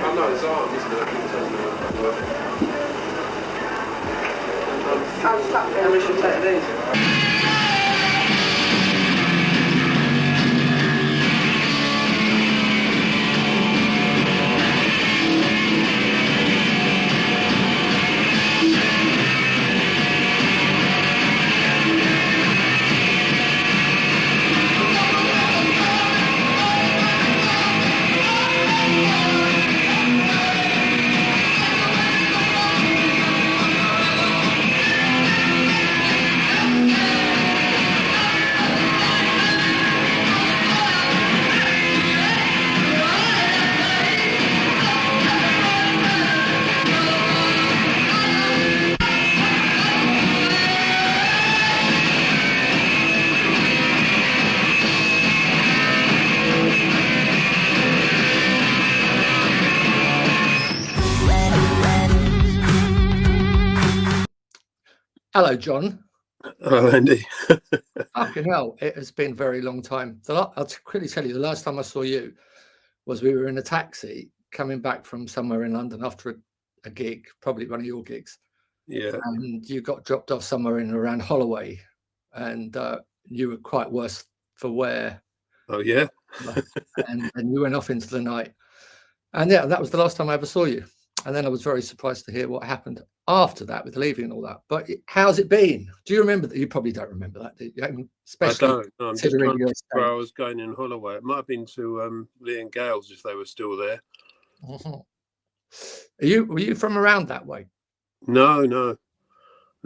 I know it's art, isn't it? I'll stop there. We should take these. Hello, John. Oh, Andy. Fucking hell, it has been a very long time. I'll quickly tell you, the last time I saw you was we were in a taxi coming back from somewhere in London after a gig, probably one of your gigs. Yeah. And you got dropped off somewhere in around Holloway, and you were quite worse for wear. Oh, yeah. and you went off into the night. And yeah, that was the last time I ever saw you. And then I was very surprised to hear what happened after that with leaving and all that. But how's it been? Do you remember that? You probably don't remember that, do you? Especially I don't. No, I'm just trying to where I was going in Holloway. It might have been to Lee and Gales if they were still there. Mm-hmm. Were you from around that way? No.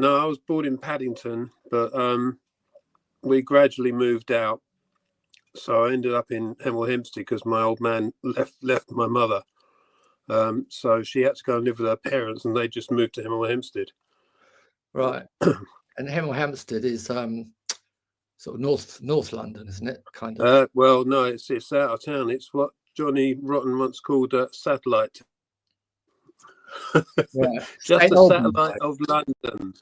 I was born in Paddington, but we gradually moved out. So I ended up in Hemel Hempstead because my old man left my mother. So she had to go and live with her parents, and they just moved to Hemel Hempstead. Right. And Hemel Hempstead is sort of North London, isn't it? Kind of. Well, no, it's out of town. It's what Johnny Rotten once called a satellite. Right. Just St. a Albans, satellite of London.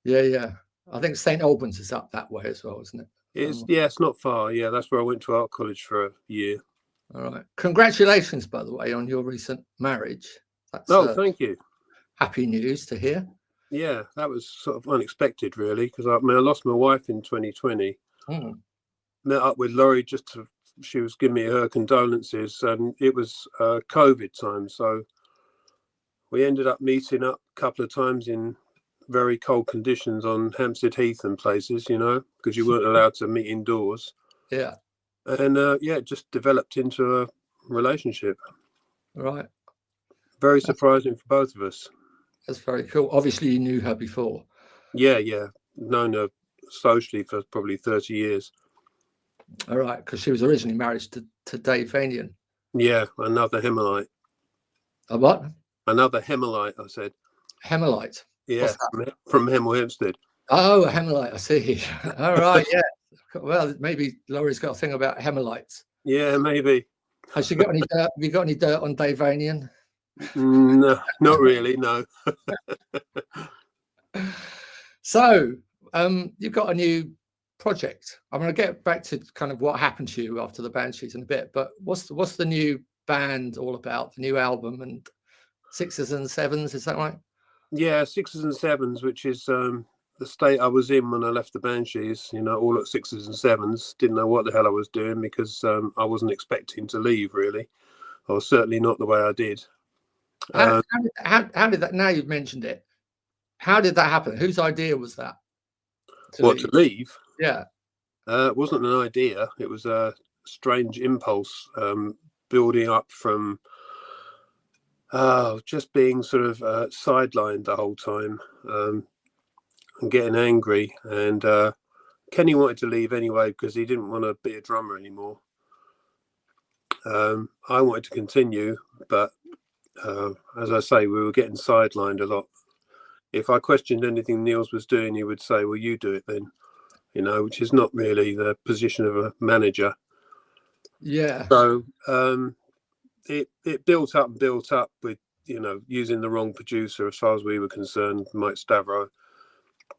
Yeah. I think St. Albans is up that way as well, isn't it? It's not far. Yeah, that's where I went to art college for a year. All right. Congratulations, by the way, on your recent marriage. That's, thank you. Happy news to hear. Yeah, that was sort of unexpected, really, because I lost my wife in 2020. Met up with Laurie she was giving me her condolences, and it was COVID time, so we ended up meeting up a couple of times in very cold conditions on Hampstead Heath and places, because you weren't allowed to meet indoors. Yeah. And it just developed into a relationship. Right. Very surprising for both of us. That's very cool. Obviously, you knew her before. Yeah. Known her socially for probably 30 years. All right, because she was originally married to Dave Vanian. Yeah, another Hemelite. A what? Another Hemelite, I said. Hemelite? Yeah, from Hemel Hempstead. Oh, a Hemelite, I see. All right, yeah. Well, maybe Laurie's got a thing about Hemelites. Yeah, maybe. Has she got any dirt? Have you got any dirt on Dave Vanian? No, not really, no. So, you've got a new project. I'm going to get back to kind of what happened to you after the Banshees in a bit, but what's the new band all about? The new album and Sixes and Sevens, is that right? Yeah, Sixes and Sevens, which is the state I was in when I left the Banshees, all at Sixes and Sevens. Didn't know what the hell I was doing because I wasn't expecting to leave, really. Or certainly not the way I did. How did that, now you've mentioned it, how did that happen? Whose idea was that? To leave? Yeah. It wasn't an idea. It was a strange impulse building up from just being sort of sidelined the whole time and getting angry. And Kenny wanted to leave anyway because he didn't want to be a drummer anymore. I wanted to continue, but as I say, we were getting sidelined a lot. If I questioned anything Niels was doing, he would say, well, you do it then, which is not really the position of a manager. Yeah. So it built up with, using the wrong producer as far as we were concerned, Mike Stavro.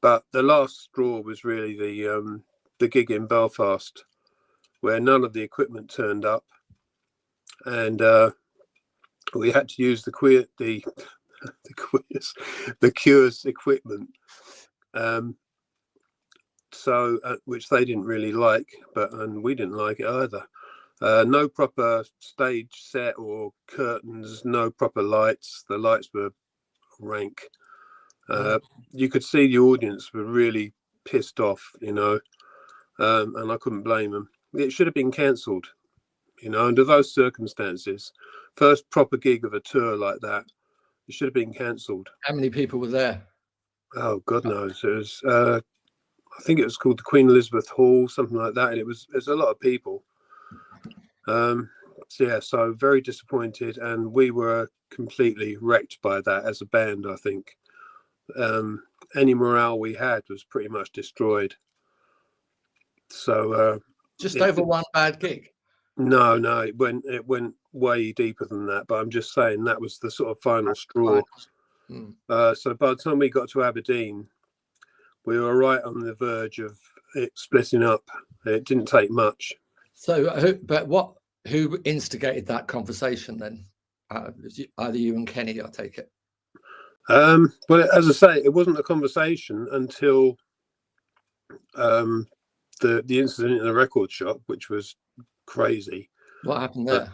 But the last straw was really the gig in Belfast, where none of the equipment turned up. And we had to use the Cure's equipment, so which they didn't really like, and we didn't like it either. No proper stage set or curtains, no proper lights. The lights were rank. You could see the audience were really pissed off, and I couldn't blame them. It should have been cancelled, under those circumstances. First proper gig of a tour like that, it should have been cancelled. How many people were there? Oh, God knows. It was, I think it was called the Queen Elizabeth Hall, something like that, and there's a lot of people. So very disappointed, and we were completely wrecked by that as a band. I think any morale we had was pretty much destroyed. So just over one bad gig. No, it went way deeper than that. But I'm just saying that was the sort of final straw. So by the time we got to Aberdeen, we were right on the verge of it splitting up. It didn't take much. So, who instigated that conversation then? Either you and Kenny, I take it. Well, as I say, it wasn't a conversation until the incident in the record shop, which was crazy. What happened there?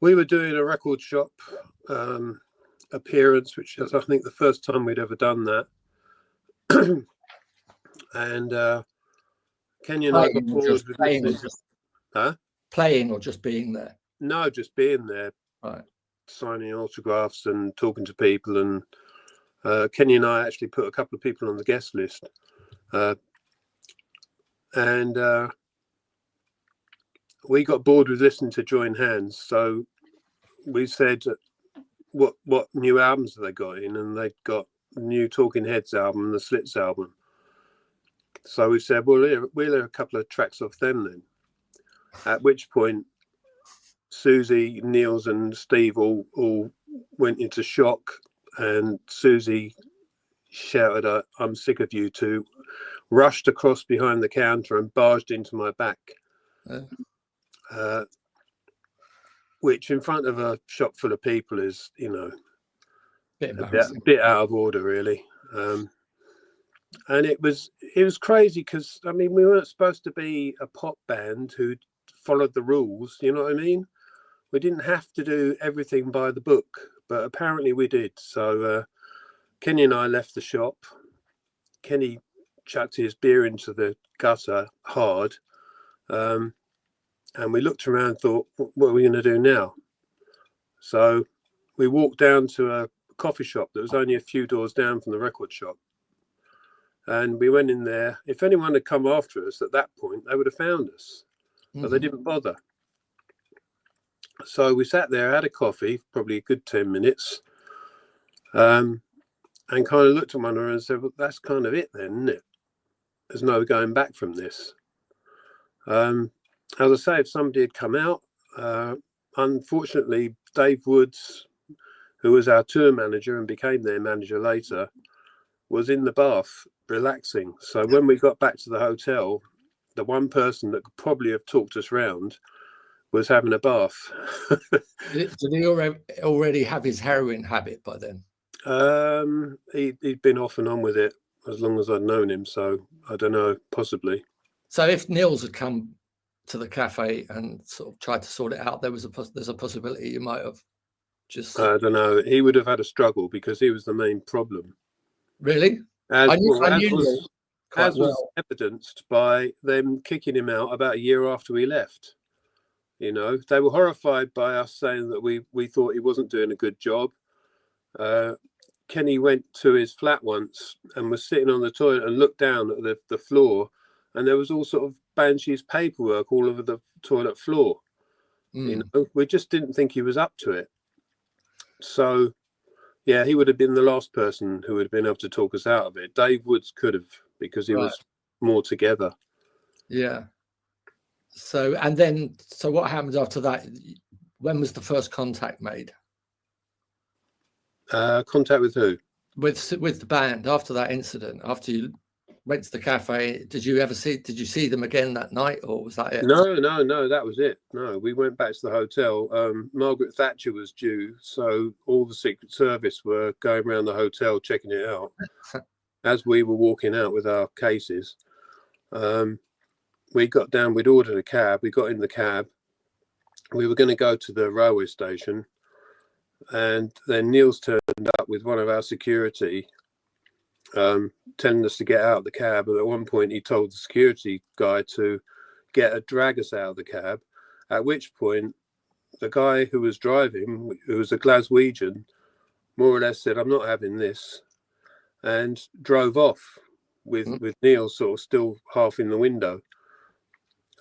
We were doing a record shop appearance, which is, I think, the first time we'd ever done that. And Kenny and I got bored with listening. Playing or just being there? No, just being there. Right. Signing autographs and talking to people. And Kenny and I actually put a couple of people on the guest list. And we got bored with listening to Join Hands. So we said, what new albums have they got in? And they'd got the new Talking Heads album and the Slits album. So we said, well, we'll hear a couple of tracks off them then. At which point, Siouxsie, Niels and Steve all went into shock, and Siouxsie shouted, "I'm sick of you two," rushed across behind the counter and barged into my back. Which in front of a shop full of people is, a bit out of order, really. And it was crazy because, we weren't supposed to be a pop band who followed the rules, you know what I mean? We didn't have to do everything by the book, but apparently we did. So Kenny and I left the shop. Kenny chucked his beer into the gutter hard. And we looked around and thought, what are we going to do now? So we walked down to a coffee shop that was only a few doors down from the record shop. And we went in there. If anyone had come after us at that point, they would have found us. But they didn't bother. So we sat there, had a coffee, probably a good 10 minutes, and kind of looked at one another and said, well, that's kind of it then, isn't it? There's no going back from this. As I say, if somebody had come out, unfortunately, Dave Woods, who was our tour manager and became their manager later, was in the bath relaxing. So when we got back to the hotel, the one person that could probably have talked us round was having a bath. Did he already have his heroin habit by then? He'd been off and on with it as long as I'd known him, so I don't know, possibly. So if Niels had come to the cafe and sort of tried to sort it out, there's a possibility you might have just... I don't know. He would have had a struggle because he was the main problem. Really? As was evidenced by them kicking him out about a year after we left. They were horrified by us saying that we thought he wasn't doing a good job. Kenny went to his flat once and was sitting on the toilet and looked down at the floor, and there was all sort of Banshees paperwork all over the toilet floor. We just didn't think he was up to it. So, yeah, he would have been the last person who would have been able to talk us out of it. Dave Woods could have, because he was more together. Yeah. So what happened after that? When was the first contact made? Contact with who? With the band after that incident, after you went to the cafe. Did you see them again that night, or was that it? No, that was it. No, we went back to the hotel. Margaret Thatcher was due, so all the Secret Service were going around the hotel checking it out. As we were walking out with our cases, we got down, we'd ordered a cab, we got in the cab, we were going to go to the railway station, and then Niels turned up with one of our security, telling us to get out of the cab. And at one point he told the security guy to drag us out of the cab, at which point the guy who was driving, who was a Glaswegian, more or less said, "I'm not having this," and drove off with Niels sort of still half in the window.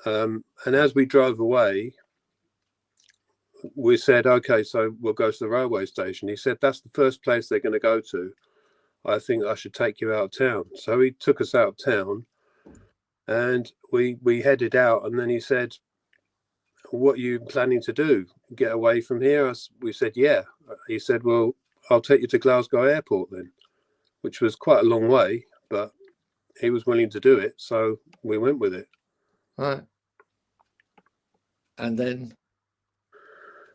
And as we drove away, we said, "Okay, so we'll go to the railway station." He said, "That's the first place they're going to go to. I think I should take you out of town." So he took us out of town, and we headed out. And then he said, "What are you planning to do? Get away from here?" We said, "Yeah." He said, "Well, I'll take you to Glasgow Airport then," which was quite a long way, but he was willing to do it, so we went with it. Right. And then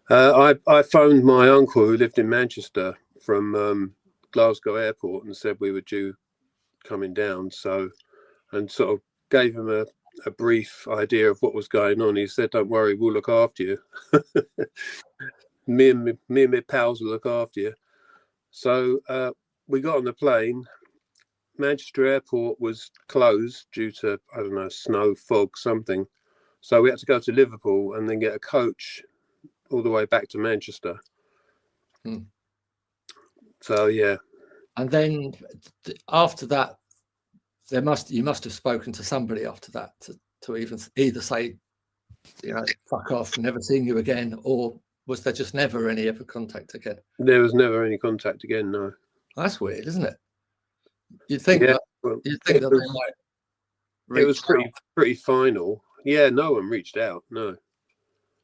I phoned my uncle who lived in Manchester from Glasgow Airport and said we were due coming down, and sort of gave him a brief idea of what was going on. He said, "Don't worry, we'll look after you." me and my pals will look after you. So we got on the plane. Manchester Airport was closed due to, I don't know, snow, fog, something. So we had to go to Liverpool and then get a coach all the way back to Manchester. So yeah. And then after that, you must have spoken to somebody after that to either say, fuck off, never seeing you again, or was there just never any ever contact again? There was never any contact again, no. That's weird, isn't it? You'd think that they might reach. It was pretty final. Yeah, no one reached out. No.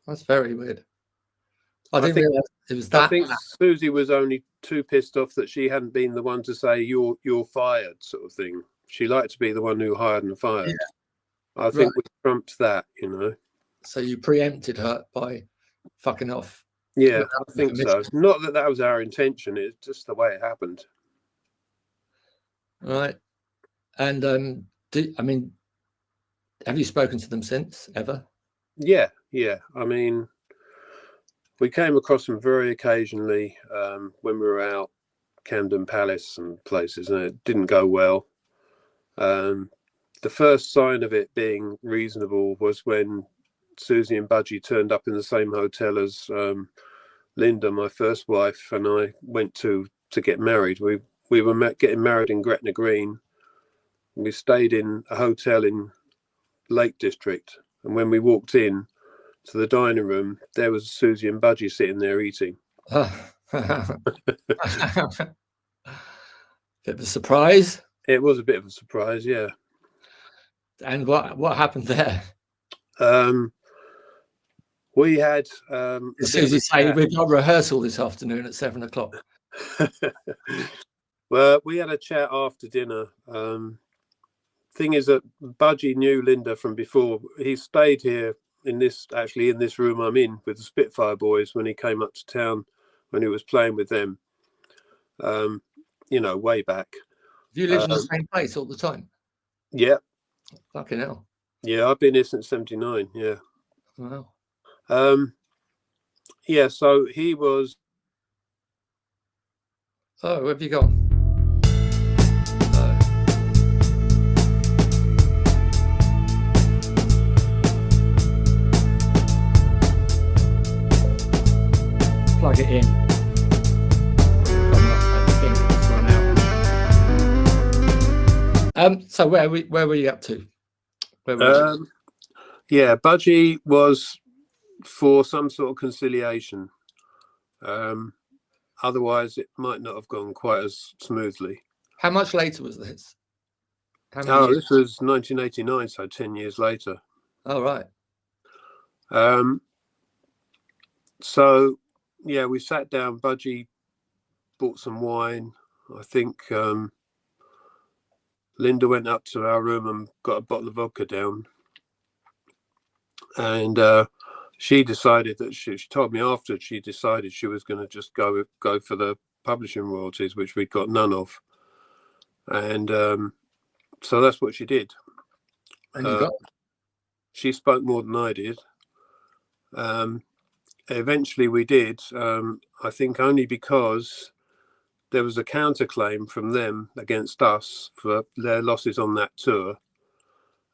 That's very weird. I didn't realize it was that. I think Siouxsie was only too pissed off that she hadn't been the one to say you're fired, sort of thing. She liked to be the one who hired and fired. Yeah. I think we trumped that, So you preempted her by fucking off. Yeah, I think so. Not that was our intention. It's just the way it happened. Right. And have you spoken to them since, ever? Yeah. I mean, we came across them very occasionally when we were out Camden Palace and places, and it didn't go well. The first sign of it being reasonable was when Siouxsie and Budgie turned up in the same hotel as Linda, my first wife, and I went to get married. We were getting married in Gretna Green. We stayed in a hotel in Lake District, and when we walked in to the dining room, there was Siouxsie and Budgie sitting there eating. Bit of a surprise. It was a bit of a surprise, yeah. And what happened there? We had Siouxsie say we've got rehearsal this afternoon at 7 o'clock. Well, we had a chat after dinner. Thing is that Budgie knew Linda from before. He stayed here in this room I'm in with the Spitfire Boys when he came up to town, when he was playing with them. Way back. Have you lived in the same place all the time? Yeah. Fucking hell. Yeah, I've been here since '79. Yeah. Wow. Yeah. So he was. Oh, where have you gone? Plug it in. I think it's run out. So where were you up to? Yeah, Budgie was for some sort of conciliation. Otherwise, it might not have gone quite as smoothly. How much later was this? This was 1989, so 10 years later. Oh, right. So, yeah, we sat down. Budgie bought some wine. I think Linda went up to our room and got a bottle of vodka down, and she decided that she told me after she decided she was going to just go for the publishing royalties, which we got none of, and so that's what she did. And you got. She spoke more than I did. Eventually, we did. I think only because there was a counterclaim from them against us for their losses on that tour,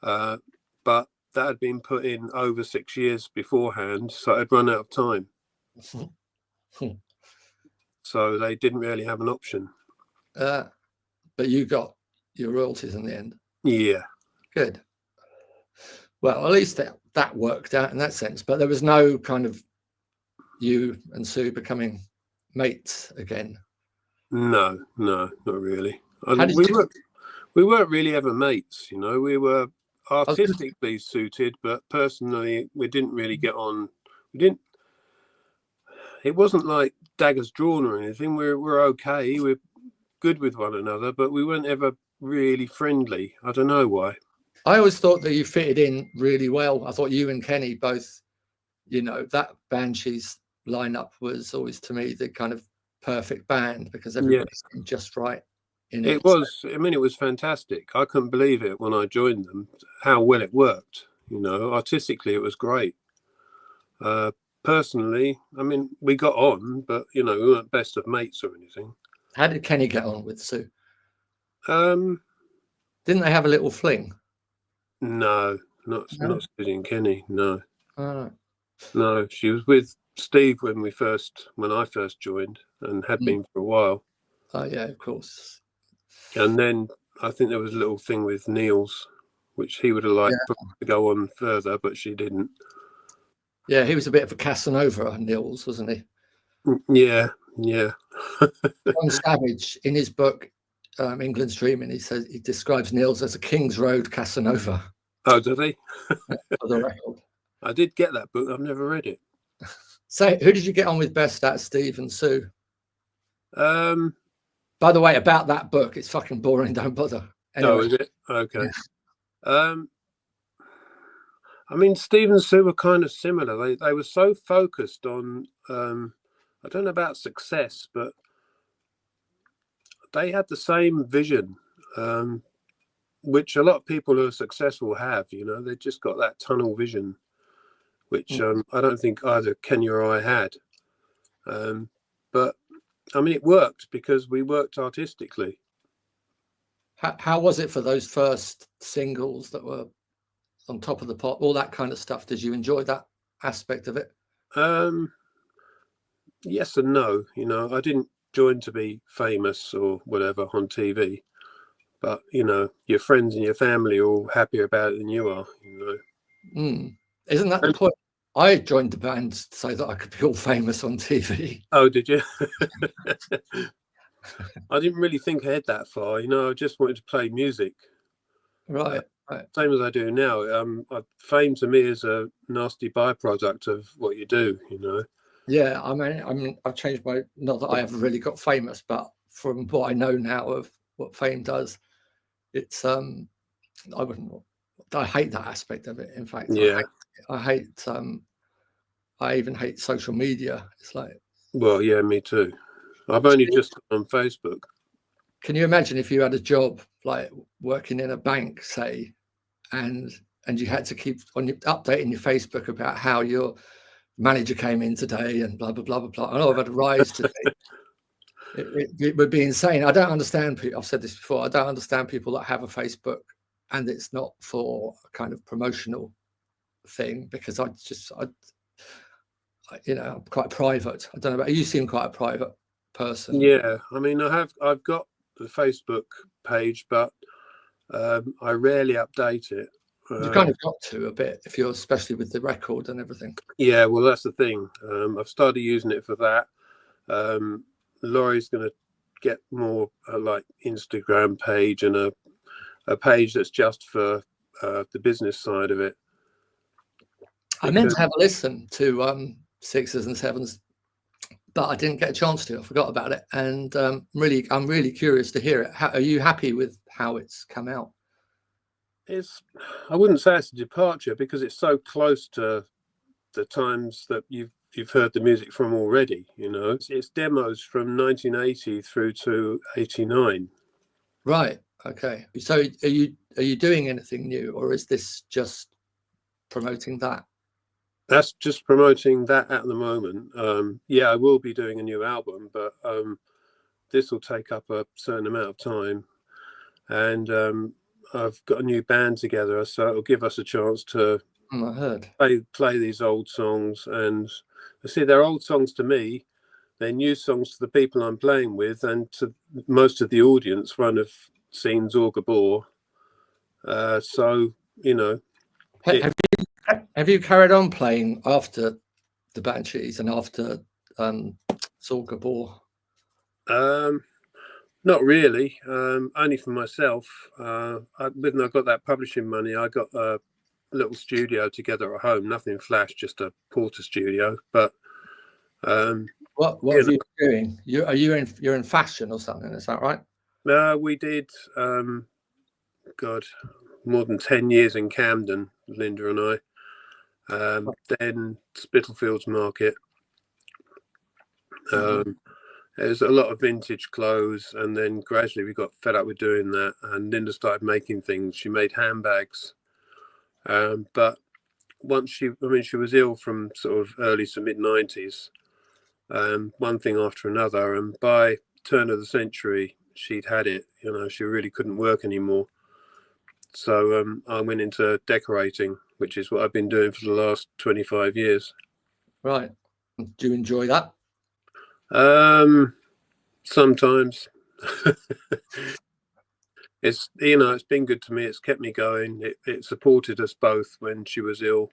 but that had been put in over 6 years beforehand, so it had run out of time. So they didn't really have an option. But you got your royalties in the end. Yeah. Good. Well, at least that worked out in that sense. But there was no kind of you and Sue becoming mates again. No, not really. We weren't really ever mates, you know. We were artistically suited, but personally, we didn't really get on. It wasn't like daggers drawn or anything. We're okay. We're good with one another, but we weren't ever really friendly. I don't know why. I always thought that you fitted in really well. I thought you and Kenny both, you know, that Banshees lineup was always to me the kind of perfect band because everybody seemed just right in it. It was. I mean, it was fantastic. I couldn't believe it when I joined them, how well it worked. You know, artistically, it was great. Personally, I mean, we got on, but, you know, we weren't best of mates or anything. How did Kenny get on with Sue? Didn't they have a little fling? No, not Susie and Kenny. No. No, she was with Steve when I first joined, and had been for a while. Oh yeah, of course. And then I think there was a little thing with Niels, which he would have liked to go on further, but she didn't. Yeah, he was a bit of a Casanova, Niels, wasn't he? Yeah. John Savage, in his book England's Dreaming, he describes Niels as a King's Road Casanova. Oh, did he? For the record. I did get that book. I've never read it. So, who did you get on with best out of Steve and Sue? By the way, about that book, it's fucking boring. Don't bother. Anyway. Oh, is it? Okay. Yeah. I mean, Steve and Sue were kind of similar. They were so focused on, I don't know about success, but they had the same vision, which a lot of people who are successful have. You know, they just got that tunnel vision, which I don't think either Kenny or I had. But I mean, it worked because we worked artistically. How was it for those first singles that were on Top of the Pop, all that kind of stuff? Did you enjoy that aspect of it? Yes and no. You know, I didn't join to be famous or whatever on TV, but you know, your friends and your family are all happier about it than you are. You know, isn't that the point? I joined the band so that I could be all famous on TV. Oh, did you? I didn't really think ahead that far. You know, I just wanted to play music. Right. Same as I do now. Fame to me is a nasty byproduct of what you do, you know. Yeah, I mean, I've changed my, not that I haven't really got famous, but from what I know now of what fame does, it's I hate that aspect of it. In fact, yeah, I even hate social media. It's like, well, yeah, me too. I've only just gone on Facebook. Can you imagine if you had a job like working in a bank, say, and you had to keep updating your Facebook about how your manager came in today and blah blah blah blah blah. I know I've had a rise today. It would be insane. I don't understand people. I've said this before. I don't understand people that have a Facebook and it's not for a kind of promotional thing, because I'm quite private. I don't know about you. Seem quite a private person. Yeah, I mean, I've got the Facebook page, but I rarely update it. You kind of got to a bit, if you're, especially with the record and everything. Yeah, well, that's the thing. I've started using it for that. Laurie's going to get more like Instagram page and a page that's just for the business side of it. I meant to have a listen to Sixes and Sevens but I didn't get a chance to. I forgot about it, and I'm really curious to hear it. Are you happy with how it's come out? I wouldn't say it's a departure because it's so close to the times that you've heard the music from already. You know, it's demos from 1980 through to 89. Right. Okay. So are you doing anything new, or is this just promoting that? That's just promoting that at the moment. Yeah, I will be doing a new album, but this will take up a certain amount of time, and I've got a new band together, so it'll give us a chance to I heard play these old songs. And I see they're old songs to me. They're new songs to the people I'm playing with, and to most of the audience won't have seen Zorga Bor. So, you know. Have you carried on playing after the Banshees and after Zorga Bor? Not really. Only for myself. When I got that publishing money, I got a little studio together at home. Nothing flash, just a Porter studio. But what are you doing? You're in fashion or something? Is that right? We did. God, more than 10 years in Camden, Linda and I. Then Spitalfields Market. There's a lot of vintage clothes, and then gradually we got fed up with doing that, and Linda started making things. She made handbags, but once she was ill from sort of early to mid 90s, one thing after another, and by turn of the century she'd had it. You know, she really couldn't work anymore. So I went into decorating, which is what I've been doing for the last 25 years. Right. Do you enjoy that? Sometimes. It's been good to me. It's kept me going. It supported us both when she was ill.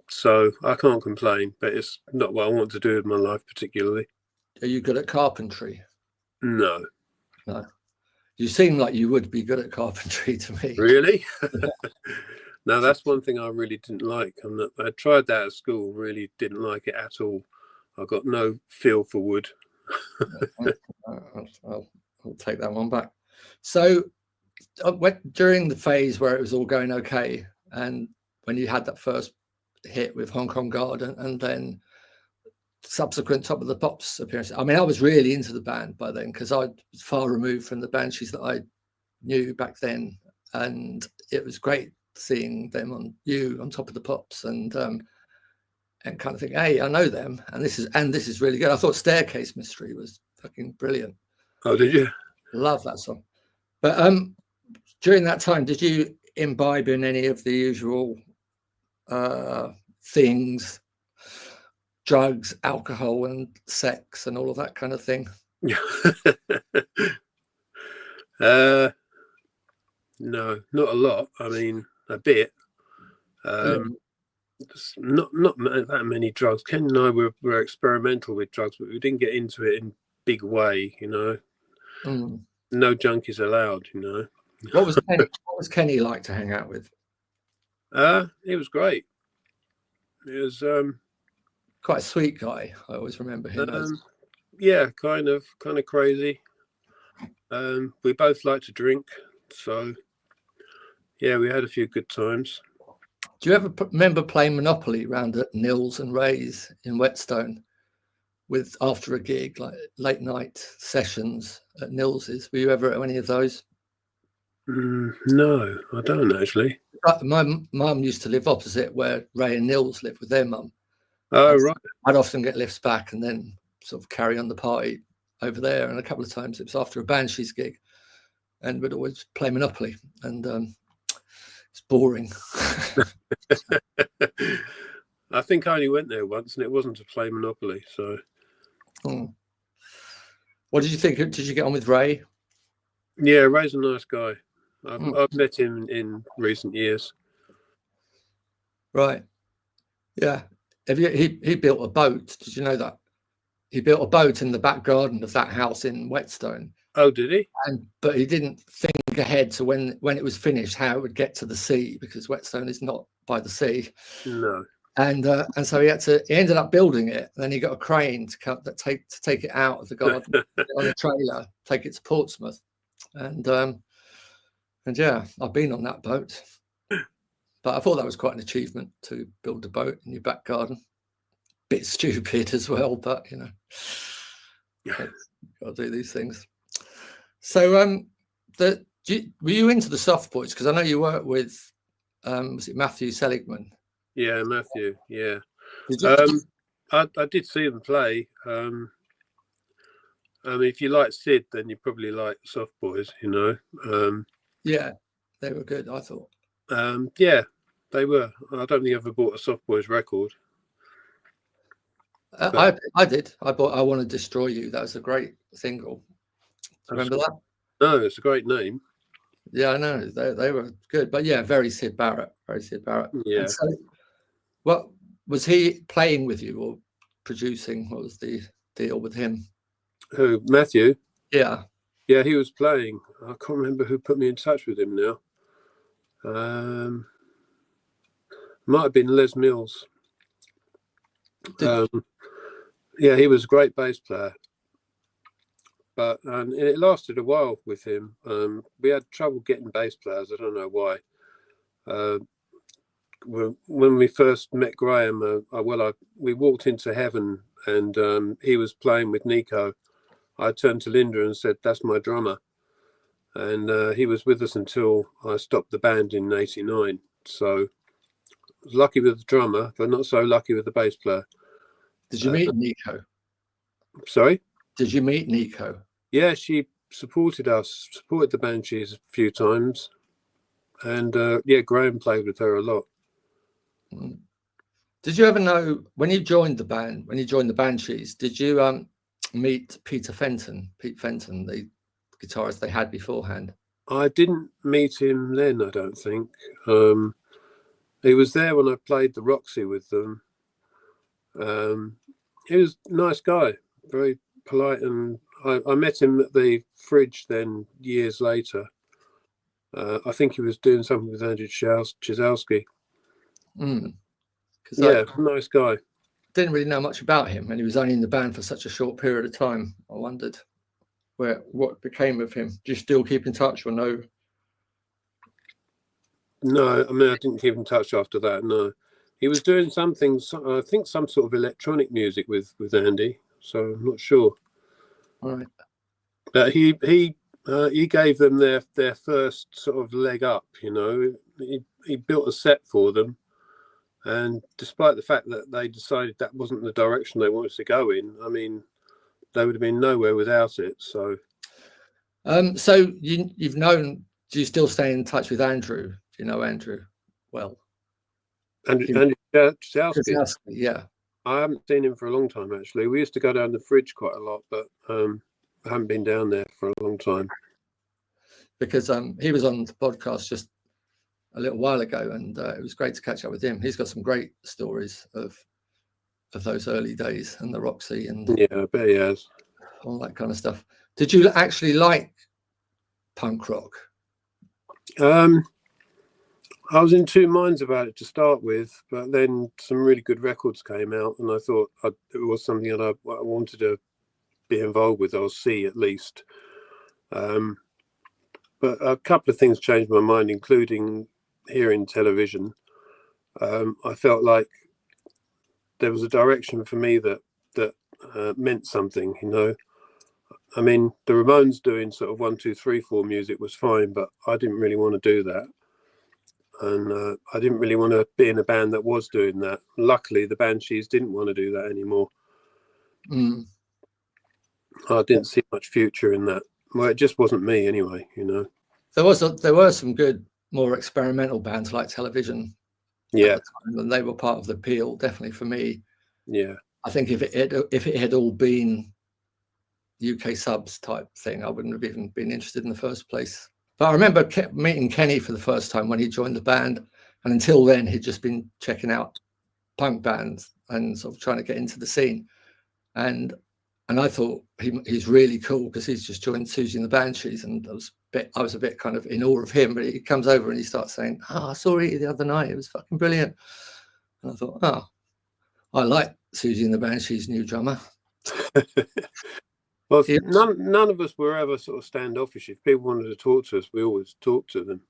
So I can't complain, but it's not what I want to do with my life particularly. Are you good at carpentry? No. You seem like you would be good at carpentry to me. Really? No, that's one thing I really didn't like. I tried that at school, really didn't like it at all. I got no feel for wood. I'll take that one back. So during the phase where it was all going okay, and when you had that first hit with Hong Kong Garden and then subsequent Top of the Pops appearance, I mean, I was really into the band by then because I was far removed from the Banshees that I knew back then, and it was great seeing them on Top of the Pops and kind of think, hey, I know them, and this is really good. I thought Staircase Mystery was fucking brilliant. Oh, did you? Love that song. But during that time, did you imbibe in any of the usual things, drugs, alcohol, and sex, and all of that kind of thing? No, not a lot. I mean, a bit. Not that many drugs. Ken and I were experimental with drugs, but we didn't get into it in big way. You know, no junkies allowed. You know. What was Kenny like to hang out with? He was great. He was quite a sweet guy. I always remember him as. Yeah, kind of crazy. We both like to drink, so yeah, we had a few good times. Do you ever remember playing Monopoly around at Nils and Ray's in Whetstone after a gig, like late night sessions at Nils's? Were you ever at any of those? No, I don't actually. My mum used to live opposite where Ray and Nils lived with their mum. Oh, right. I'd often get lifts back and then sort of carry on the party over there. And a couple of times it was after a Banshees gig, and we'd always play Monopoly, and it's boring. I think I only went there once, and it wasn't to play Monopoly. So, what did you think? Did you get on with Ray? Yeah, Ray's a nice guy. I've met him in recent years. Right. Yeah. He built a boat. Did you know that? He built a boat in the back garden of that house in Whetstone. Oh, did he? But he didn't think ahead to when it was finished how it would get to the sea, because Whetstone is not by the sea. No. And so he ended up building it. And then he got a crane to take it out of the garden on a trailer, take it to Portsmouth. And yeah, I've been on that boat. But I thought that was quite an achievement to build a boat in your back garden. Bit stupid as well, but you know, got to do these things. So were you into the Soft Boys? Because I know you worked with was it Matthew Seligman? Yeah, Matthew. Yeah. I did see them play. I mean, if you like Sid, then you probably like Soft Boys, you know. Yeah, they were good, I thought. Yeah, they were. I don't think I ever bought a Soft Boys record. I did. I bought I Want to Destroy You. That was a great single. Remember that? No, it's a great name. Yeah, I know. They were good. But yeah, very Sid Barrett. Very Sid Barrett. Yeah. So, what was he playing with you or producing? What was the deal with him? Who, Matthew? Yeah. Yeah, he was playing. I can't remember who put me in touch with him now. Might have been Les Mills. Yeah, he was a great bass player. But it lasted a while with him. We had trouble getting bass players. I don't know why. When we first met Graham, we walked into Heaven and he was playing with Nico. I turned to Linda and said, "That's my drummer." And he was with us until I stopped the band in '89. So I was lucky with the drummer, but not so lucky with the bass player. Did you meet Nico? Sorry? Did you meet Nico? Yeah, she supported the Banshees a few times. And yeah, Graham played with her a lot. Did you ever know when you joined the band, when you joined the Banshees, did you meet Pete Fenton, the guitarist they had beforehand? I didn't meet him then, I don't think. He was there when I played the Roxy with them. He was a nice guy, very polite, and I met him at the Fridge then years later. I think he was doing something with Andrew Chizowski. Yeah, nice guy. Didn't really know much about him, and he was only in the band for such a short period of time. I wondered what became of him. Do you still keep in touch or no? No, I mean, I didn't keep in touch after that, no. He was doing something, I think some sort of electronic music with Andy, so I'm not sure. All right. But he gave them their first sort of leg up, you know. He built a set for them, and despite the fact that they decided that wasn't the direction they wanted to go in, I mean, they would have been nowhere without it. So, so you've known? Do you still stay in touch with Andrew? Do you know Andrew well? Andrew Chizowski? Yeah. I haven't seen him for a long time, actually. We used to go down the Fridge quite a lot, but I haven't been down there for a long time. Because he was on the podcast just a little while ago, and it was great to catch up with him. He's got some great stories of those early days and the Roxy and yeah, I bet he has. All that kind of stuff. Did you actually like punk rock? I was in two minds about it to start with, but then some really good records came out, and I thought it was something that I wanted to be involved with, or see at least. But a couple of things changed my mind, including hearing television. I felt like there was a direction for me that meant something, you know. I mean, the Ramones doing sort of 1, 2, 3, 4 music was fine, but I didn't really want to do that. And I didn't really want to be in a band that was doing that. Luckily, the Banshees didn't want to do that anymore. I didn't see much future in that. Well, it just wasn't me anyway, you know. There were some good, more experimental bands like Television. Yeah. At the time, and they were part of the appeal, definitely for me. Yeah. I think if it had all been UK subs type thing, I wouldn't have even been interested in the first place. But I remember meeting Kenny for the first time when he joined the band, and until then he'd just been checking out punk bands and sort of trying to get into the scene. And I thought he's really cool because he's just joined Siouxsie The Banshees, and I was a bit kind of in awe of him. But he comes over and he starts saying, "Oh, I saw it the other night. It was fucking brilliant." And I thought, oh, I like Siouxsie the Banshees' new drummer. Well, none of us were ever sort of standoffish. If people wanted to talk to us, we always talked to them.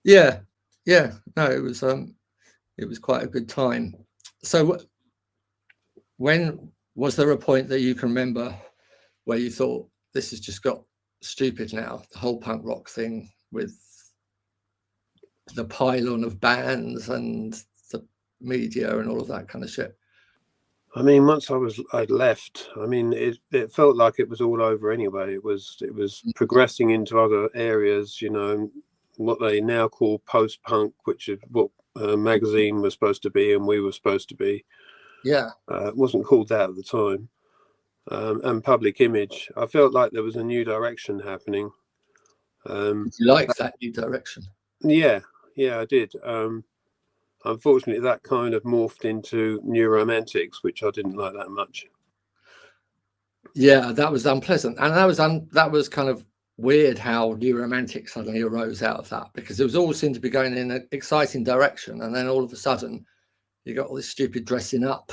Yeah. No, it was quite a good time. So when was there a point that you can remember where you thought, this has just got stupid now, the whole punk rock thing with the pylon of bands and the media and all of that kind of shit? I mean, once I'd left, I mean, it felt like it was all over anyway. It was progressing into other areas, you know, what they now call post-punk, which is what magazine was supposed to be and we were supposed to be. Yeah. It wasn't called that at the time. And public image. I felt like there was a new direction happening. Did you like that new direction? Yeah, I did. Unfortunately, that kind of morphed into New Romantics, which I didn't like that much. Yeah, that was unpleasant, and that was kind of weird how New Romantics suddenly arose out of that, because it was all seemed to be going in an exciting direction, and then all of a sudden you got all this stupid dressing up.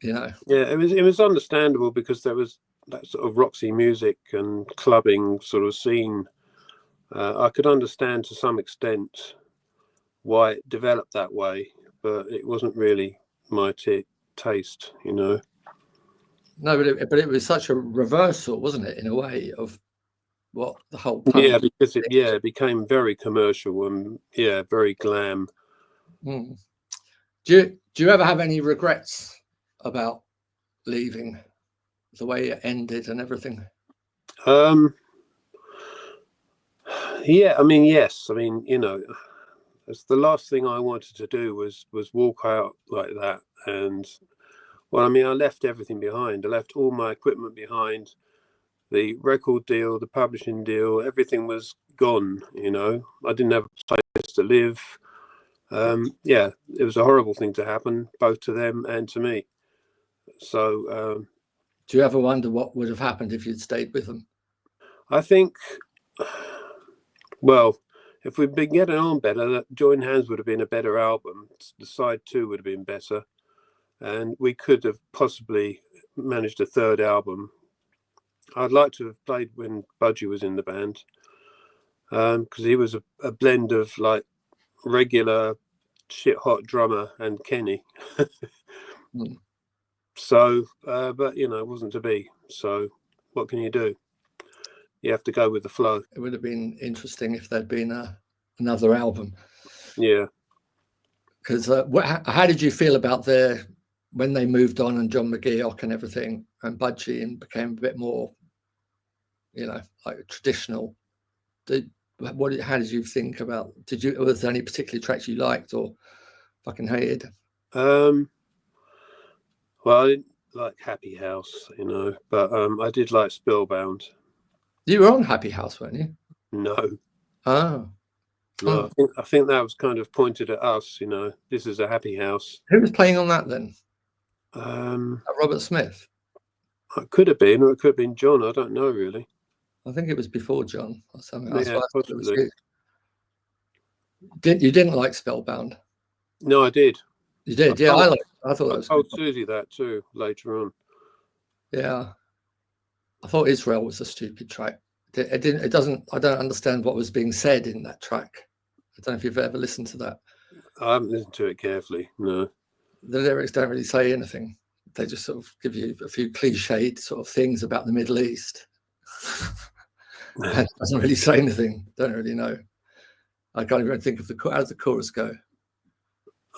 You know. Yeah, it was understandable because there was that sort of Roxy music and clubbing sort of scene. I could understand to some extent why it developed that way, but it wasn't really my taste, you know. No, but it was such a reversal, wasn't it, in a way, of what the whole punk. Yeah, because it became very commercial and very glam. Mm. Do you ever have any regrets about leaving, the way it ended and everything? Yeah, I mean, yes. I mean, you know, it's the last thing I wanted to do was walk out like that. And well, I mean, I left everything behind. I left all my equipment behind. The record deal, the publishing deal, everything was gone. You know, I didn't have a place to live. Yeah, it was a horrible thing to happen, both to them and to me. So, do you ever wonder what would have happened if you'd stayed with them? I think, well, if we'd been getting on better, that Join Hands would have been a better album. The side 2 would have been better. And we could have possibly managed a third album. I'd like to have played when Budgie was in the band, because he was a blend of like regular shit hot drummer and Kenny. So, but you know, it wasn't to be. So what can you do? You have to go with the flow. It would have been interesting if there'd been another album. Yeah. Because how did you feel about when they moved on and John McKay and everything and Budgie and became a bit more, you know, like traditional? How did you think about? Was there any particular tracks you liked or fucking hated? Well, I didn't like Happy House, you know, but I did like Spellbound. You were on Happy House, weren't you? No. Oh. No, I think that was kind of pointed at us, you know. This is a happy house. Who was playing on that then? Robert Smith. It could have been, or it could have been John. I don't know really. I think it was before John or something. Yeah, possibly. You didn't like Spellbound? No, I did. You did, yeah. I thought that was. I told Siouxsie that too later on. Yeah, I thought Israel was a stupid track. I don't understand what was being said in that track. I don't know if you've ever listened to that. I haven't listened to it carefully. No. The lyrics don't really say anything. They just sort of give you a few cliched sort of things about the Middle East. It doesn't really say anything. Don't really know. I can't even think of how does the chorus go?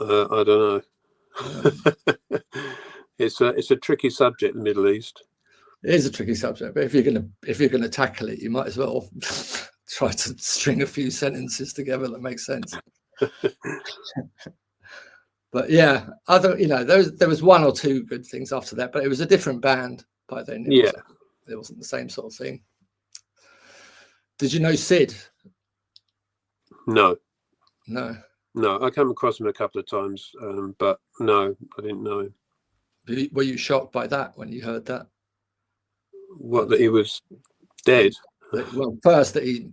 I don't know. It's a tricky subject, the Middle East. It is a tricky subject, but if you're gonna tackle it, you might as well try to string a few sentences together that make sense. But yeah, there was one or two good things after that, but it was a different band by then. It wasn't the same sort of thing. Did you know Sid? No. No, I came across him a couple of times, but no, I didn't know him. Were you shocked by that when you heard that? What, that he was dead? Well, first that he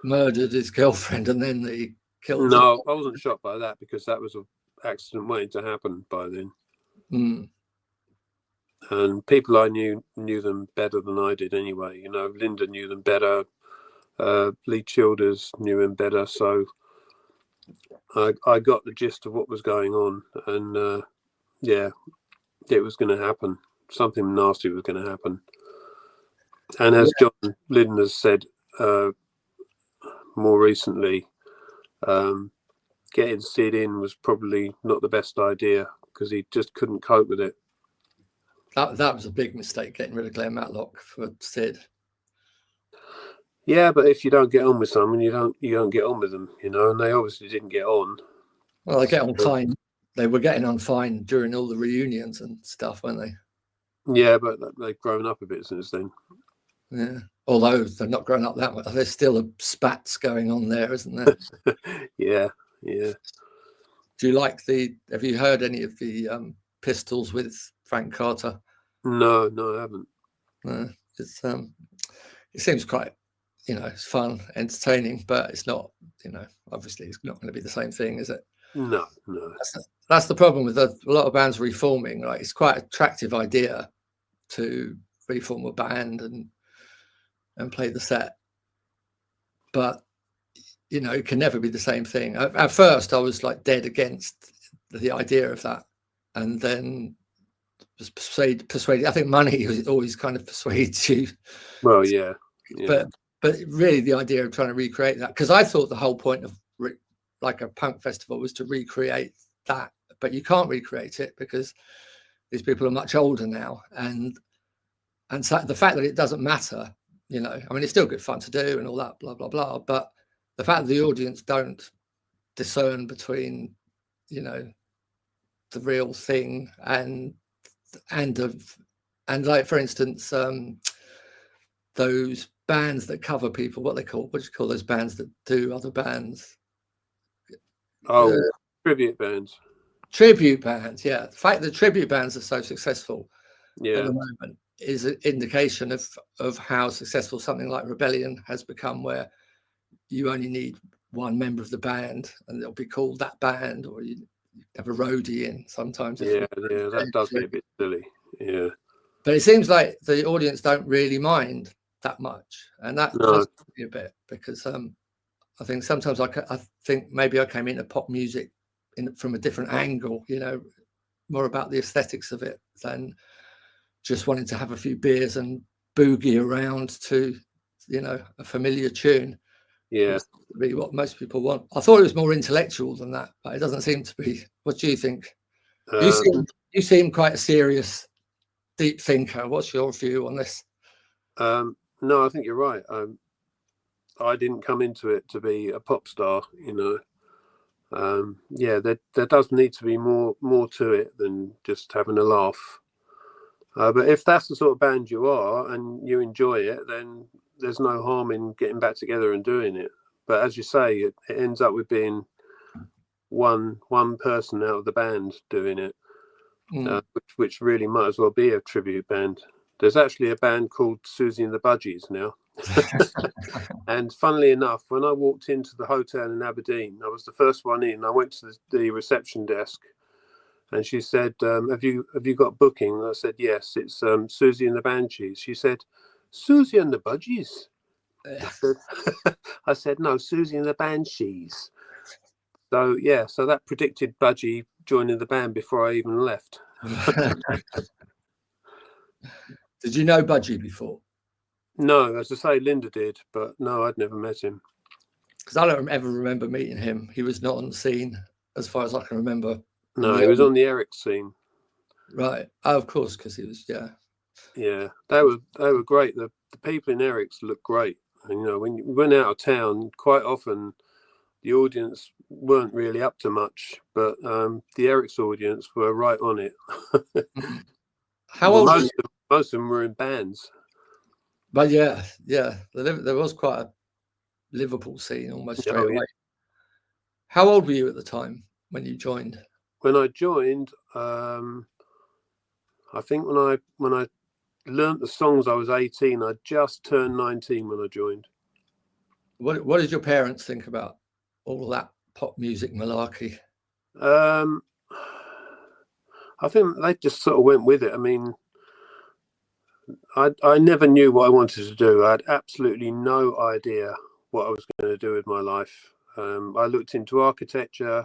murdered his girlfriend, and then that he killed? No, I wasn't shocked by that because that was an accident waiting to happen by then. Mm. And people I knew them better than I did anyway. You know, Linda knew them better. Lee Childers knew him better. So I got the gist of what was going on. And yeah, it was going to happen. Something nasty was going to happen. And as John Lydon has said more recently, getting Sid in was probably not the best idea because he just couldn't cope with it. That was a big mistake, getting rid of Glenn Matlock for Sid. Yeah, but if you don't get on with someone, you don't get on with them, you know. And they obviously didn't get on. Well, they get on fine. They were getting on fine during all the reunions and stuff, weren't they? Yeah, but they've grown up a bit since then. Yeah, although they're not grown up that much. There's still a spats going on there, isn't there? Yeah. Do you like have you heard any of the Pistols with Frank Carter? No, I haven't. It's it seems quite, it's fun, entertaining, but it's not, obviously it's not going to be the same thing, is it? No. That's the problem with a lot of bands reforming. Like, it's quite an attractive idea to reform a band and play the set, but it can never be the same thing. At first I was like dead against the idea of that, and then was persuaded. I think money always kind of persuades you. Well, yeah. But really the idea of trying to recreate that, because I thought the whole point of like a punk festival was to recreate that, but you can't recreate it because these people are much older now, and so the fact that it doesn't matter, I mean, it's still good fun to do and all that, blah blah blah, but the fact that the audience don't discern between the real thing and like, for instance, those bands that cover people, what do you call those bands that do other bands? Tribute bands. Tribute bands, yeah. The fact that tribute bands are so successful at the moment is an indication of how successful something like Rebellion has become, where you only need one member of the band and it'll be called that band, or you have a roadie in sometimes. That does get a bit silly. Yeah, but it seems like the audience don't really mind that much, and that does me a bit, because I think sometimes I think maybe I came into pop music from a different angle, more about the aesthetics of it than just wanting to have a few beers and boogie around to a familiar tune. Yeah, be what most people want. I thought it was more intellectual than that, but it doesn't seem to be. What do you think? You seem quite a serious, deep thinker. What's your view on this? No, I think you're right. I didn't come into it to be a pop star, there does need to be more to it than just having a laugh. But if that's the sort of band you are and you enjoy it, then there's no harm in getting back together and doing it. But as you say, it ends up with being one person out of the band doing it, which really might as well be a tribute band. There's actually a band called Siouxsie and the Budgies now. And funnily enough, when I walked into the hotel in Aberdeen, I was the first one in. I went to the reception desk, and she said, have you got booking? And I said, yes, it's Siouxsie and the Banshees. She said, Siouxsie and the Budgies? I said, no, Siouxsie and the Banshees. So that predicted Budgie joining the band before I even left. Did you know Budgie before? No, as I say, Linda did, but no, I'd never met him. Because I don't ever remember meeting him. He was not on the scene, as far as I can remember. No, he was on the Eric scene. Right. Oh, of course, because he was, Yeah, they were great. The people in Eric's looked great. And, when you went out of town, quite often the audience weren't really up to much, but the Eric's audience were right on it. How old? Most of them were in bands. But yeah, there was quite a Liverpool scene almost straight away. How old were you at the time when you joined? When I joined, I think when I learnt the songs, I was 18. I just turned 19 when I joined. What did your parents think about all of that pop music malarkey? I think they just sort of went with it. I mean, I never knew what I wanted to do. I had absolutely no idea what I was going to do with my life. I looked into architecture.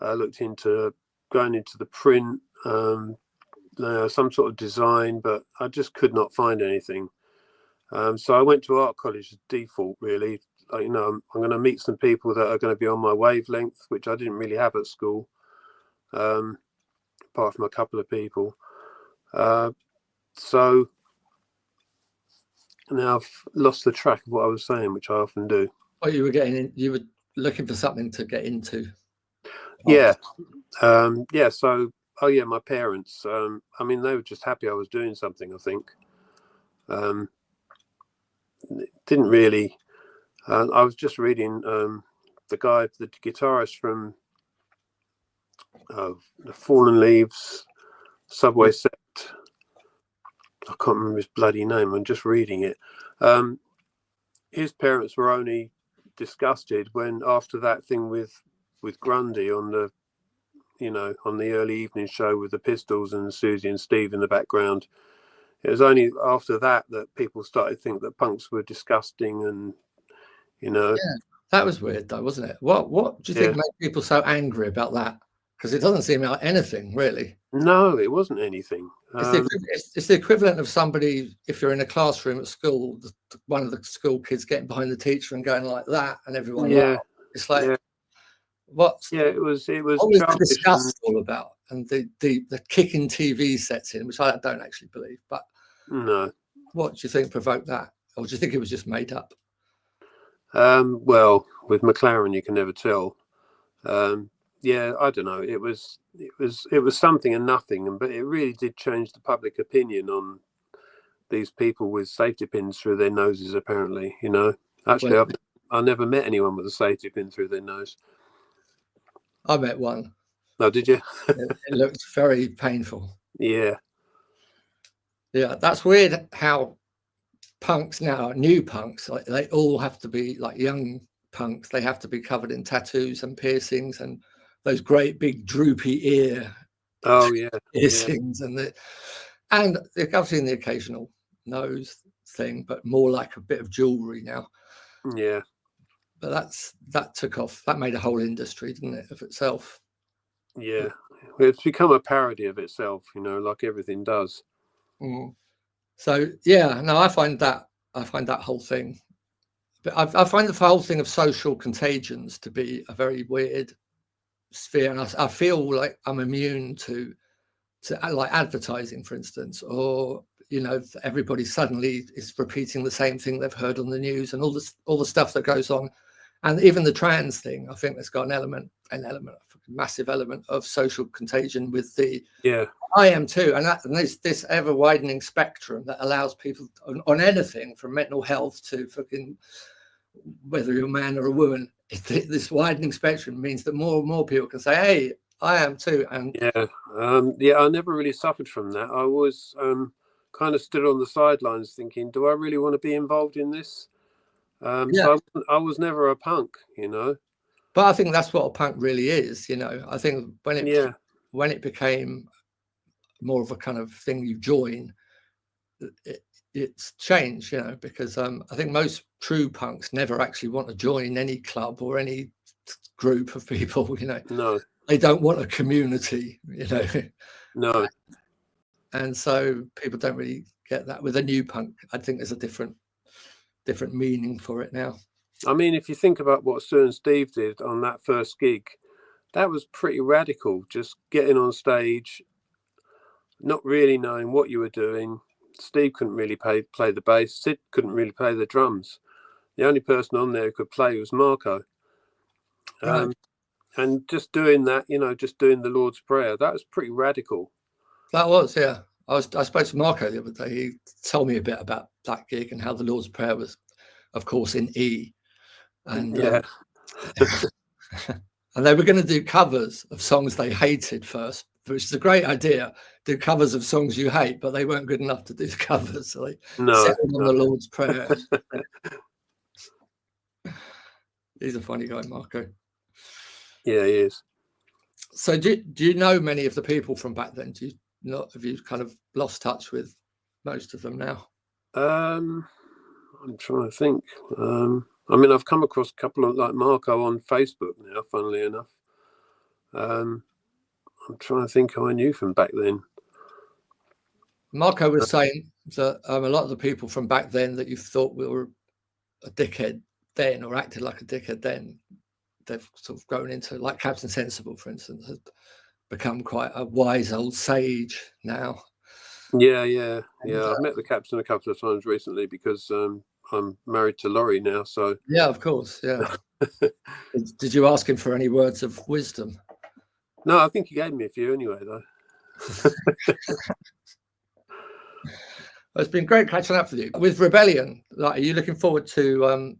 I looked into going into the print, some sort of design, but I just could not find anything. So I went to art college as default, really. I'm going to meet some people that are going to be on my wavelength, which I didn't really have at school, apart from a couple of people. So now I've lost the track of what I was saying, which I often do. Oh, you were looking for something to get into. Yeah. So, my parents, I mean, they were just happy I was doing something, I think. Didn't really, I was just reading the guitarist from the Fallen Leaves, Subway Set. I can't remember his bloody name. I'm just reading it. His parents were only disgusted when, after that thing with Grundy on the early evening show with the Pistols and Siouxsie and Steve in the background, it was only after that people started to think that punks were disgusting, and Yeah, that was weird though, wasn't it? What do you think made people so angry about that? Because it doesn't seem like anything, really. No, it wasn't anything. It's the equivalent of somebody, if you're in a classroom at school, one of the school kids getting behind the teacher and going like that, and everyone laughed. It's like, it was the disgust all about, and the kicking TV sets in, which I don't actually believe. But no, what do you think provoked that, or do you think it was just made up? Well, with McLaren, you can never tell. I don't know. It was something and nothing, but it really did change the public opinion on these people with safety pins through their noses. Apparently, actually, I never met anyone with a safety pin through their nose. I met one. Oh, did you? It looked very painful. Yeah, that's weird. How punks now, new punks, like they all have to be like young punks. They have to be covered in tattoos and piercings and those great big droopy ear. Oh yeah, piercings and I've seen the occasional nose thing, but more like a bit of jewelry now. Yeah, but that took off. That made a whole industry, didn't it, of itself? Yeah, it's become a parody of itself, like everything does. So I find that whole thing, but I find the whole thing of social contagions to be a very weird sphere, and I feel like I'm immune to like advertising, for instance, or everybody suddenly is repeating the same thing they've heard on the news, and all the stuff that goes on, and even the trans thing. I think there's got a massive element of social contagion with the I am too, and there's this ever widening spectrum that allows people on anything from mental health to fucking whether you're a man or a woman. This widening spectrum means that more and more people can say, "Hey, I am too." And I never really suffered from that. I was kind of stood on the sidelines thinking, do I really want to be involved in this? So I was never a punk, But I think that's what a punk really is, I think when it became more of a kind of thing you join, it's changed, because I think most true punks never actually want to join any club or any group of people, No. They don't want a community, No. And so people don't really get that. With a new punk, I think there's a different meaning for it now. I mean, if you think about what Sue and Steve did on that first gig, that was pretty radical. Just getting on stage, not really knowing what you were doing. Steve couldn't really play the bass. Sid couldn't really play the drums. The only person on there who could play was Marco. Right. And just doing that, just doing the Lord's Prayer, that was pretty radical. That was, yeah. I spoke to Marco the other day. He told me a bit about that gig and how the Lord's Prayer was, of course, in E. And and they were going to do covers of songs they hated first, which is a great idea. Do covers of songs you hate, but they weren't good enough to do the covers, so they settled on the Lord's Prayer. He's a funny guy, Marco. Yeah, he is. So do you know many of the people from back then? Do you not, have you kind of lost touch with most of them now? I'm trying to think. I mean, I've come across a couple of, like Marco on Facebook now, funnily enough. I'm trying to think who I knew from back then. Marco was saying that a lot of the people from back then that you thought were a dickhead then, or acted like a dickhead then, they've sort of grown into, like Captain Sensible, for instance, has become quite a wise old sage now. Yeah. I've met the captain a couple of times recently because I'm married to Laurie now. So yeah, of course, yeah. Did you ask him for any words of wisdom? No, I think he gave me a few anyway, though. It's been great catching up with you. With Rebellion, like, are you looking forward to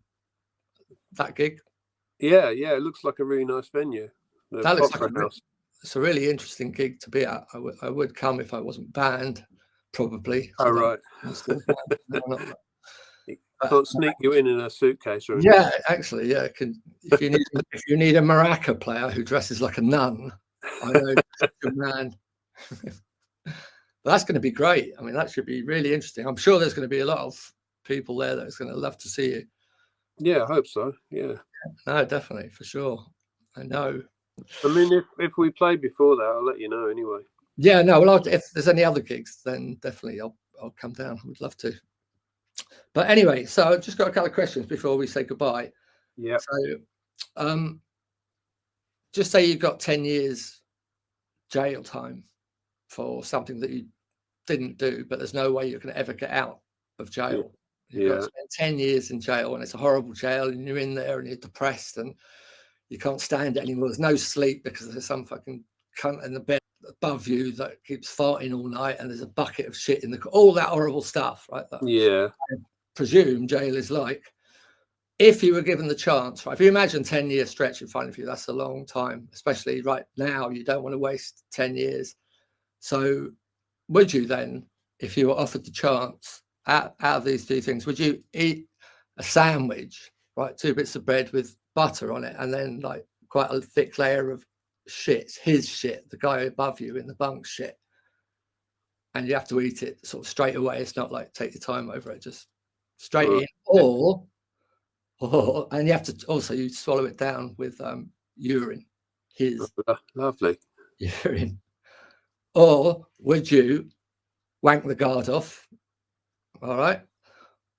that gig? Yeah, it looks like a really nice venue. That looks like it's a really interesting gig to be at. I would come if I wasn't banned, probably. Oh, right. Can't sneak you in a suitcase or anything. Yeah, actually, yeah. If you need a maraca player who dresses like a nun, I know a man. But that's going to be great. I mean, that should be really interesting. I'm sure there's going to be a lot of people there that's going to love to see you. Yeah, I hope so. Yeah. No, definitely, for sure. I know. I mean, if we play before that, I'll let you know anyway. Yeah, no. Well, if there's any other gigs, then definitely I'll come down. I would love to. But anyway, so I've just got a couple of questions before we say goodbye. Yeah. So, just say you've got 10 years jail time for something that you didn't do, but there's no way you're going to ever get out of jail. You've got to spend 10 years in jail, and it's a horrible jail, and you're in there and you're depressed and you can't stand it anymore. There's no sleep because there's some fucking cunt in the bed above you that keeps farting all night, and there's a bucket of shit in all that horrible stuff, right? Yeah. I presume jail is like. If you were given the chance, right? If you imagine 10-year stretch in front of you, that's a long time, especially right now. You don't want to waste 10 years. So would you then, if you were offered the chance out of these two things, would you eat a sandwich, right? 2 bits of bread with butter on it, and then like quite a thick layer of shit, his shit, the guy above you in the bunk shit, and you have to eat it sort of straight away. It's not like take your time over it, just straight in. Or and you have to also you swallow it down with urine, his lovely urine. Or would you wank the guard off? All right.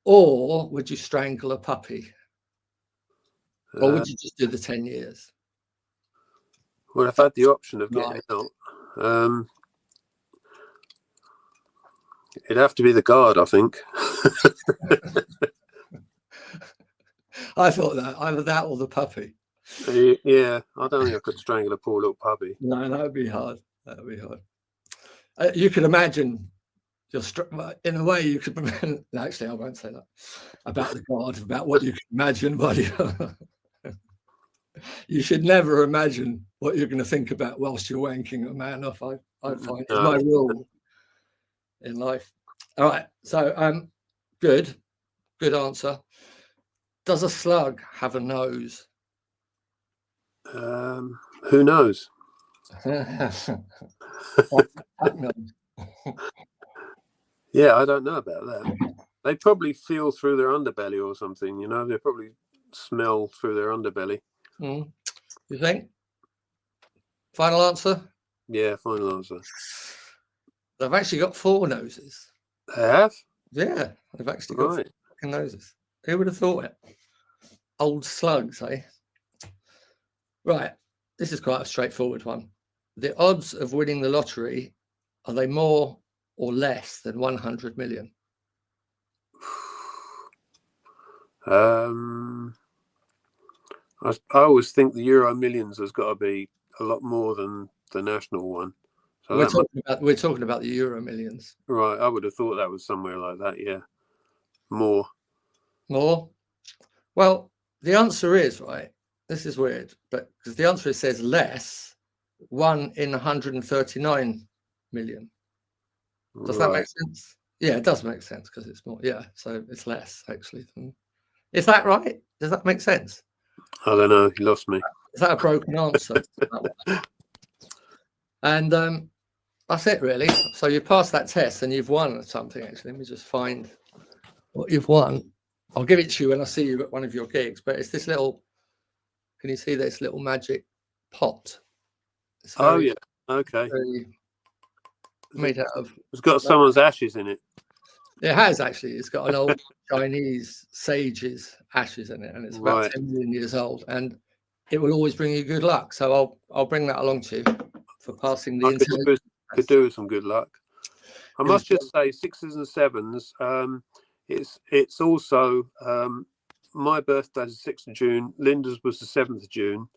Or would you strangle a puppy? Or would you just do the 10 years? Well, I've had the option of getting out. It'd have to be the guard, I think. I thought that either that or the puppy. Yeah, I don't think I could strangle a poor little puppy. No, that would be hard. That would be hard. You could imagine in a way you could. Actually, I won't say that about the guard. About what you can imagine, buddy. You should never imagine what you're going to think about whilst you're wanking a man off. I find it's my rule in life. All right. So good answer. Does a slug have a nose? Who knows? Yeah, I don't know about that. They probably feel through their underbelly or something, you know. They probably smell through their underbelly. You think? Final answer? Yeah, final answer. They've actually got 4 noses. They have? Yeah, they've actually got 4 fucking noses. Who would have thought it? Old slugs, eh? Right. This is quite a straightforward one. The odds of winning the lottery, are they more or less than 100 million? I always think the Euro Millions has got to be a lot more than the national one. So we're talking about the Euro Millions. Right. I would have thought that was somewhere like that. Yeah. More. Well, the answer is, right, this is weird, but because the answer says less, 1 in 139 million. Does that make sense? Yeah, it does make sense because it's more. Yeah, so it's less actually. Is that right? Does that make sense? I don't know. You lost me. Is that a broken answer? And that's it, really. So you passed that test and you've won something. Actually, let me just find what you've won. I'll give it to you when I see you at one of your gigs. But it's this little. Can you see this little magic pot? Oh yeah. Okay. Made out of. It's got someone's ashes in it. It has actually. It's got an old Chinese sage's ashes in it, and it's about 10 million years old. And it will always bring you good luck. So I'll bring that along to you for passing the interview. Could do with some good luck. I must just say, 6s and 7s. It's also my birthday is the 6th of June. Linda's was the 7th of June,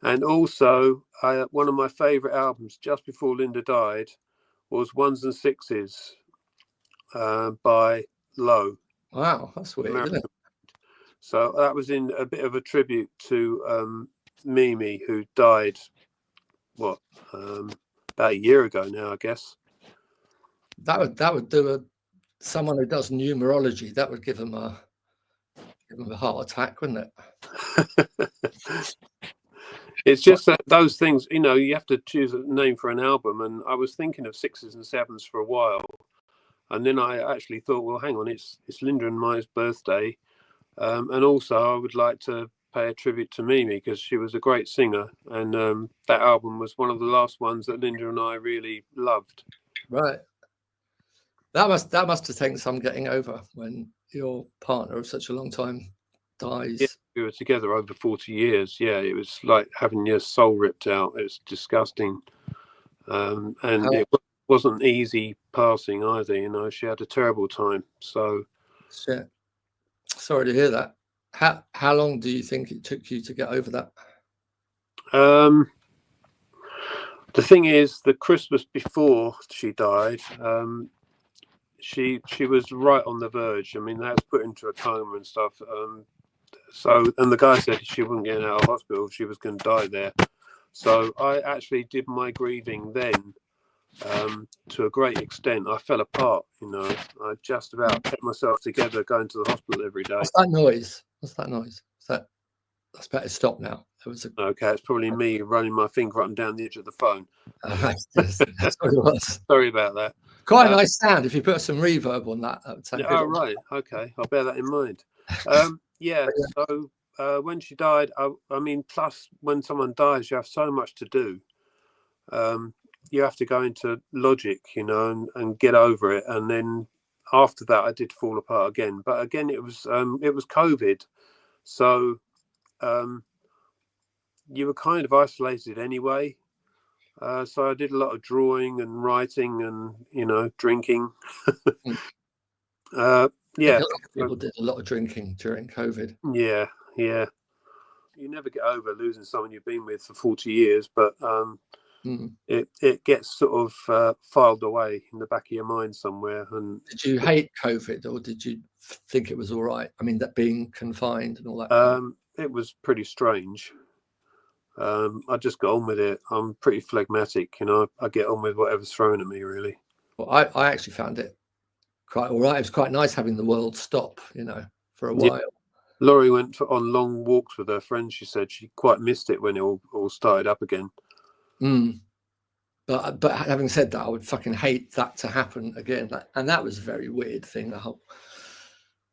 and also one of my favourite albums just before Linda died was 1s and 6s by Low. Wow, that's weird, isn't it? So that was in a bit of a tribute to Mimi, who died about a year ago now, I guess. That would do someone who does numerology. That would give them a heart attack, wouldn't it? It's just that those things, you have to choose a name for an album, and I was thinking of 6s and 7s for a while, and then I actually thought, well, hang on, it's Linda and my birthday, and also I would like to pay a tribute to Mimi because she was a great singer, and that album was one of the last ones that Linda and I really loved. Right. That must have taken some getting over when your partner of such a long time dies. Yeah, we were together over 40 years. Yeah, it was like having your soul ripped out. It was disgusting, and it wasn't easy passing either. She had a terrible time. So, shit. Sorry to hear that. How long do you think it took you to get over that? The thing is, the Christmas before she died, she was right on the verge. I mean, they had to put her into a coma and stuff. And the guy said she wasn't getting out of hospital; she was going to die there. So I actually did my grieving then. To a great extent, I fell apart. I just about kept myself together, going to the hospital every day. What's that noise? That's better. Stop now. Okay, it's probably me running my finger up and down the edge of the phone. That's what it was. Sorry about that. Quite a nice sound. If you put some reverb on that, would sound good. Right. Okay, I'll bear that in mind. Yeah. So when she died, I mean, plus when someone dies, you have so much to do. You have to go into logic, and get over it. And then after that, I did fall apart again. But again, it was COVID, so you were kind of isolated anyway. So I did a lot of drawing and writing and drinking. Yeah, a lot of people did a lot of drinking during COVID. Yeah. You never get over losing someone you've been with for 40 years, but it gets sort of filed away in the back of your mind somewhere. And did you hate COVID, or did you think it was all right? I mean, that being confined and all that. It was pretty strange. I just got on with it. I'm pretty phlegmatic, I get on with whatever's thrown at me, really. Well, I actually found it quite all right. It was quite nice having the world stop, for a while. Yeah. Laurie went on long walks with her friends. She said she quite missed it when it all started up again. But having said that, I would fucking hate that to happen again. And that was a very weird thing, the whole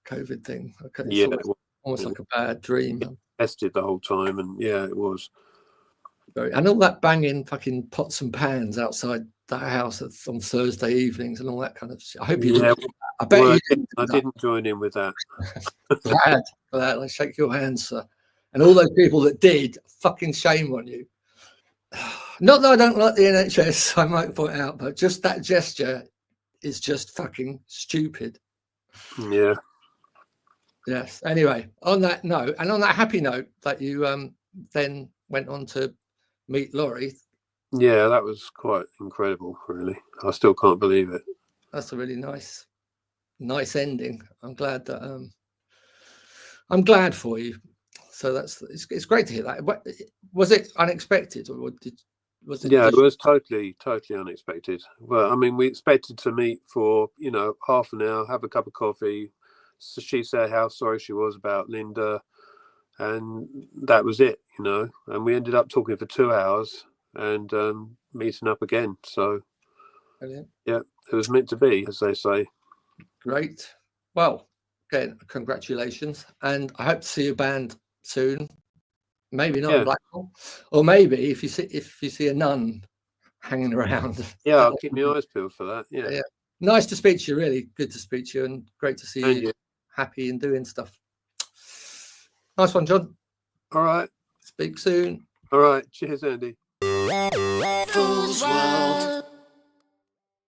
COVID thing. Okay, yeah, almost like a bad dream. Tested the whole time, and yeah, it was. And all that banging fucking pots and pans outside that house on Thursday evenings and all that kind of shit. I hope you didn't. I bet you didn't. I didn't join in with that. Glad for that. I shake your hands, sir. And all those people that did, fucking shame on you. Not that I don't like the NHS, I might point out, but just that gesture is just fucking stupid. Yeah. Yes. Anyway, on that note, and on that happy note that you then went on to meet Laurie. Yeah, that was quite incredible, really. I still can't believe it. That's a really nice ending. I'm glad that I'm glad for you. So it's great to hear that. Was it unexpected, or was it? Yeah, it was totally unexpected. Well, I mean, we expected to meet for half an hour, have a cup of coffee. So she said how sorry she was about Linda, and that was it, you know. And we ended up talking for 2 hours and meeting up again. So, brilliant. Yeah, it was meant to be, as they say. Great. Well, again, congratulations, and I hope to see your band soon. Maybe not in Blackpool, or maybe if you see a nun hanging around. Yeah, I'll keep my eyes peeled for that. Yeah. Nice to speak to you. Really good to speak to you, and great to see you happy and doing stuff. Nice one, John. All right. Speak soon. All right. Cheers, Andy. Fool's World.